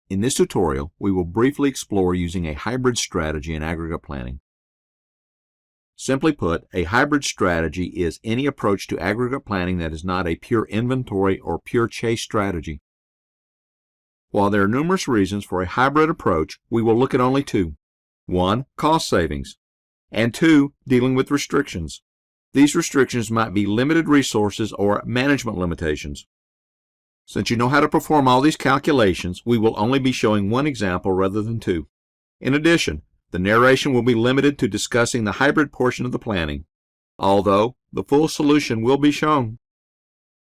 In this tutorial, we will briefly explore using a hybrid strategy in aggregate planning. Simply put, a hybrid strategy is any approach to aggregate planning that is not a pure inventory or pure chase strategy. While there are numerous reasons for a hybrid approach, we will look at only two. 1. Cost savings, and 2. Dealing with restrictions. These restrictions might be limited resources or management limitations. Since you know how to perform all these calculations, we will only be showing one example rather than two. In addition, the narration will be limited to discussing the hybrid portion of the planning, although the full solution will be shown.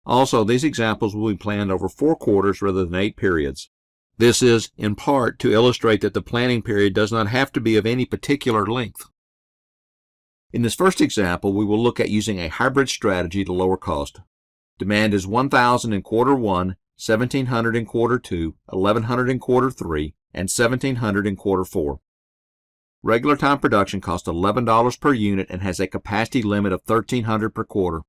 Also, these examples will be planned over 4 quarters rather than 8 periods. This is, in part, to illustrate that the planning period does not have to be of any particular length. In this first example, we will look at using a hybrid strategy to lower cost. Demand is 1,000 in quarter 1, 1,700 in quarter 2, 1,100 in quarter 3, and 1,700 in quarter 4. Regular time production costs $11 per unit and has a capacity limit of $1,300 per quarter.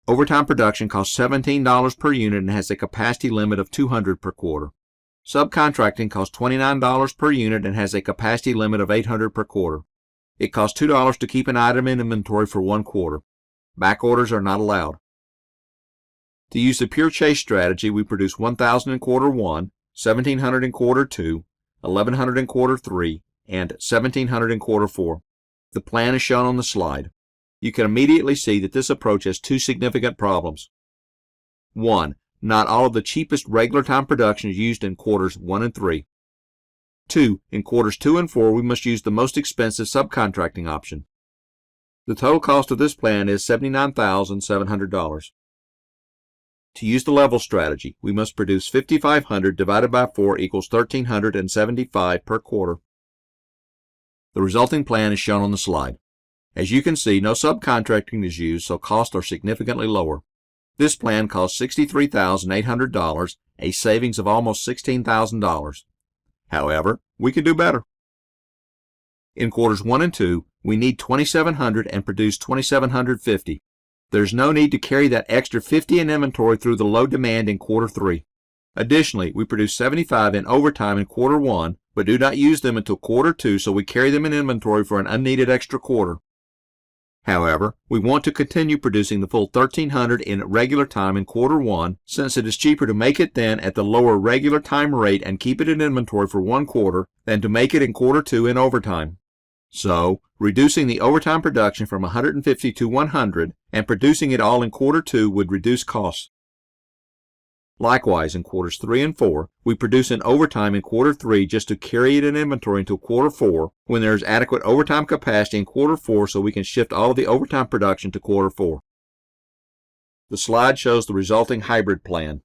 Overtime production costs $17 per unit and has a capacity limit of $200 per quarter. Subcontracting costs $29 per unit and has a capacity limit of $800 per quarter. It costs $2 to keep an item in inventory for 1 quarter. Back orders are not allowed. To use the pure chase strategy, we produce 1,000 in quarter 1, 1,700 in quarter 2, 1,100 in quarter 3, and 1,700 in quarter 4. The plan is shown on the slide. You can immediately see that this approach has 2 significant problems. 1. Not all of the cheapest regular time production is used in quarters 1 and 3. 2. In quarters 2 and 4, we must use the most expensive subcontracting option. The total cost of this plan is $79,700. To use the level strategy, we must produce 5,500 divided by 4 equals 1,375 per quarter. The resulting plan is shown on the slide. As you can see, no subcontracting is used, so costs are significantly lower. This plan costs $63,800, a savings of almost $16,000. However, we can do better. In quarters 1 and 2, we need 2,700 and produce 2,750. There's no need to carry that extra 50 in inventory through the low demand in quarter 3. Additionally, we produce 75 in overtime in quarter 1, but do not use them until quarter 2, so we carry them in inventory for an unneeded extra quarter. However, we want to continue producing the full 1,300 in regular time in quarter 1, since it is cheaper to make it then at the lower regular time rate and keep it in inventory for 1 quarter than to make it in quarter 2 in overtime. So, reducing the overtime production from 150 to 100 and producing it all in quarter 2 would reduce costs. Likewise, in quarters 3 and 4, we produce in overtime in quarter 3 just to carry it in inventory until quarter 4, when there is adequate overtime capacity in quarter 4 so we can shift all of the overtime production to quarter 4. The slide shows the resulting hybrid plan.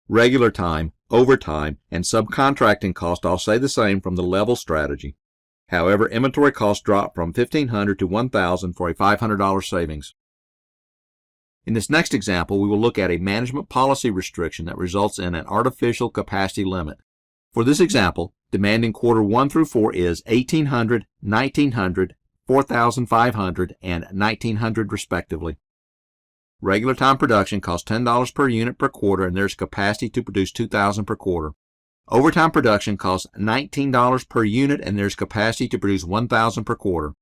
Regular time, overtime, and subcontracting costs all stay the same from the level strategy. However, inventory costs drop from $1,500 to $1,000 for a $500 savings. In this next example, we will look at a management policy restriction that results in an artificial capacity limit. For this example, demand in quarter 1 through 4 is 1,800, 1,900, 4,500, and 1,900 respectively. Regular time production costs $10 per unit per quarter and there's capacity to produce 2,000 per quarter. Overtime production costs $19 per unit and there's capacity to produce 1,000 per quarter.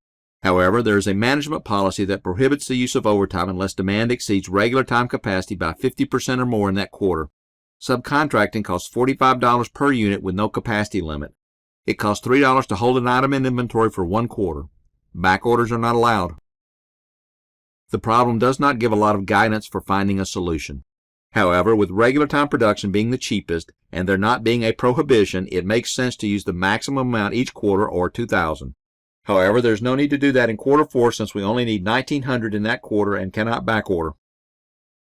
However, there is a management policy that prohibits the use of overtime unless demand exceeds regular time capacity by 50% or more in that quarter. Subcontracting costs $45 per unit with no capacity limit. It costs $3 to hold an item in inventory for 1 quarter. Back orders are not allowed. The problem does not give a lot of guidance for finding a solution. However, with regular time production being the cheapest and there not being a prohibition, it makes sense to use the maximum amount each quarter, or 2,000. However, there's no need to do that in quarter 4 since we only need 1,900 in that quarter and cannot back order.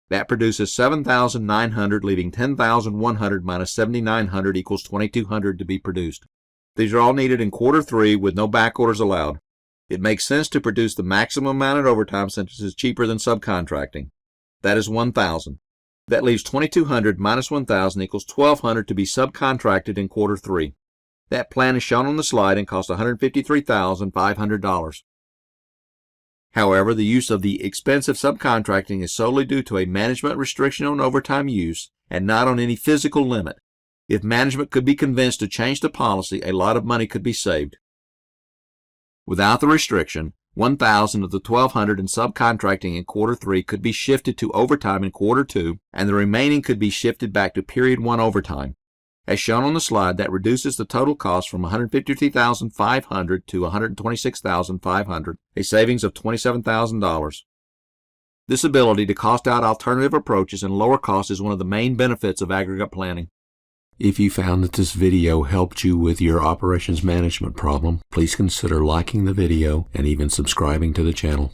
That produces 7,900, leaving 10,100 minus 7,900 equals 2,200 to be produced. These are all needed in quarter 3 with no back orders allowed. It makes sense to produce the maximum amount at overtime since it is cheaper than subcontracting. That is 1,000. That leaves 2,200 minus 1,000 equals 1,200 to be subcontracted in quarter 3. That plan is shown on the slide and costs $153,500. However, the use of the expensive subcontracting is solely due to a management restriction on overtime use and not on any physical limit. If management could be convinced to change the policy, a lot of money could be saved. Without the restriction, 1,000 of the 1,200 in subcontracting in quarter 3 could be shifted to overtime in quarter 2, and the remaining could be shifted back to period 1 overtime. As shown on the slide, that reduces the total cost from $153,500 to $126,500, a savings of $27,000. This ability to cost out alternative approaches and lower costs is one of the main benefits of aggregate planning. If you found that this video helped you with your operations management problem, please consider liking the video and even subscribing to the channel.